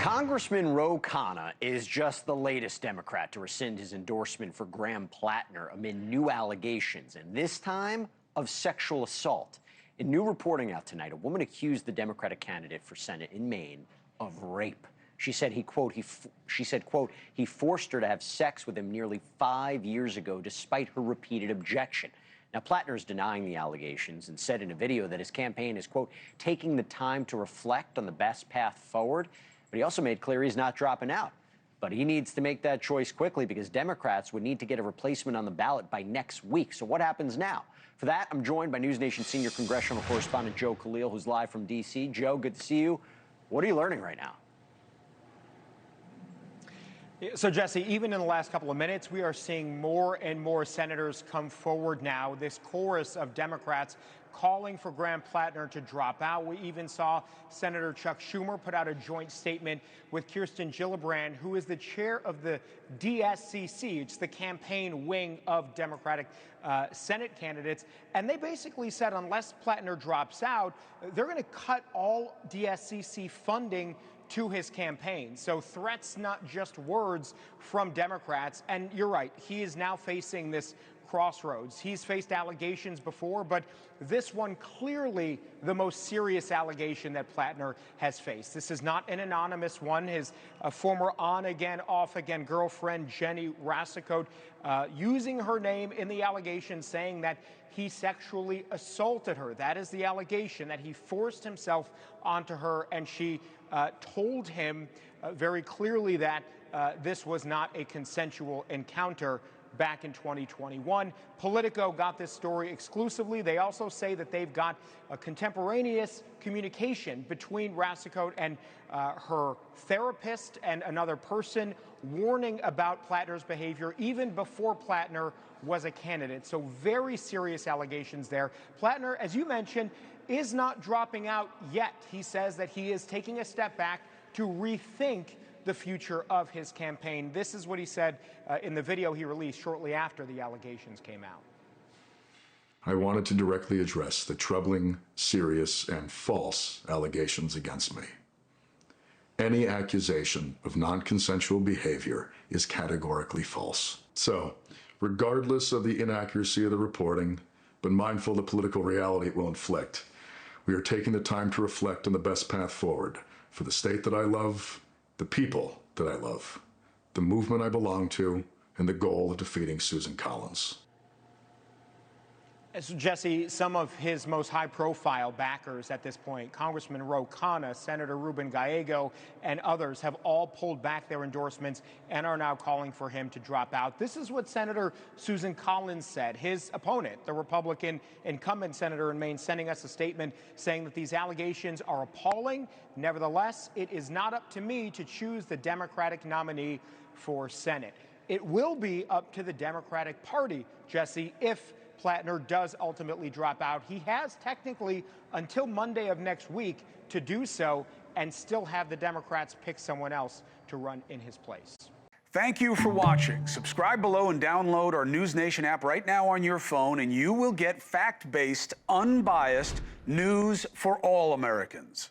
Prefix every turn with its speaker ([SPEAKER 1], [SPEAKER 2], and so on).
[SPEAKER 1] Congressman Ro Khanna is just the latest Democrat to rescind his endorsement for Graham Platner amid new allegations, and this time of sexual assault. In new reporting out tonight, a woman accused the Democratic candidate for Senate in Maine of rape. She said he forced her to have sex with him nearly 5 years ago, despite her repeated objection. Now, Platner is denying the allegations and said in a video that his campaign is, quote, taking the time to reflect on the best path forward. But he also made clear he's not dropping out. But he needs to make that choice quickly because Democrats would need to get a replacement on the ballot by next week. So what happens now? For that, I'm joined by NewsNation senior congressional correspondent Joe Khalil, who's live from D.C. Joe, good to see you. What are you learning right now?
[SPEAKER 2] So, Jesse, even in the last couple of minutes, we are seeing more and more senators come forward now. This chorus of Democrats calling for Graham Platner to drop out. We even saw Senator Chuck Schumer put out a joint statement with Kirsten Gillibrand, who is the chair of the DSCC. It's the campaign wing of Democratic Senate candidates. And they basically said unless Platner drops out, they're going to cut all DSCC funding to his campaign. So threats, not just words from Democrats. And you're right, he is now facing this crossroads. He's faced allegations before, but this one clearly the most serious allegation that Platner has faced. This is not an anonymous one. His former on-again, off-again girlfriend, Jenny Rassicote, using her name in the allegation, saying that he sexually assaulted her. That is the allegation, that he forced himself onto her, and she told him very clearly that this was not a consensual encounter back in 2021. Politico got this story exclusively. They also say that they've got a contemporaneous communication between Rassicote and her therapist and another person warning about Platner's behavior even before Platner was a candidate. So very serious allegations there. Platner, as you mentioned, is not dropping out yet. He says that he is taking a step back to rethink the future of his campaign. This is what he said in the video he released shortly after the allegations came out.
[SPEAKER 3] I wanted to directly address the troubling, serious, and false allegations against me. Any accusation of non-consensual behavior is categorically false. So, regardless of the inaccuracy of the reporting, but mindful of the political reality it will inflict, we are taking the time to reflect on the best path forward for the state that I love, the people that I love, the movement I belong to, and the goal of defeating Susan Collins.
[SPEAKER 2] So, Jesse, some of his most high-profile backers at this point, Congressman Ro Khanna, Senator Ruben Gallego, and others have all pulled back their endorsements and are now calling for him to drop out. This is what Senator Susan Collins said. His opponent, the Republican incumbent senator in Maine, sending us a statement saying that these allegations are appalling. Nevertheless, it is not up to me to choose the Democratic nominee for Senate. It will be up to the Democratic Party, Jesse, if Platner does ultimately drop out. He has technically until Monday of next week to do so and still have the Democrats pick someone else to run in his place.
[SPEAKER 4] Thank you for watching. Subscribe below and download our NewsNation app right now on your phone, and you will get fact-based, unbiased news for all Americans.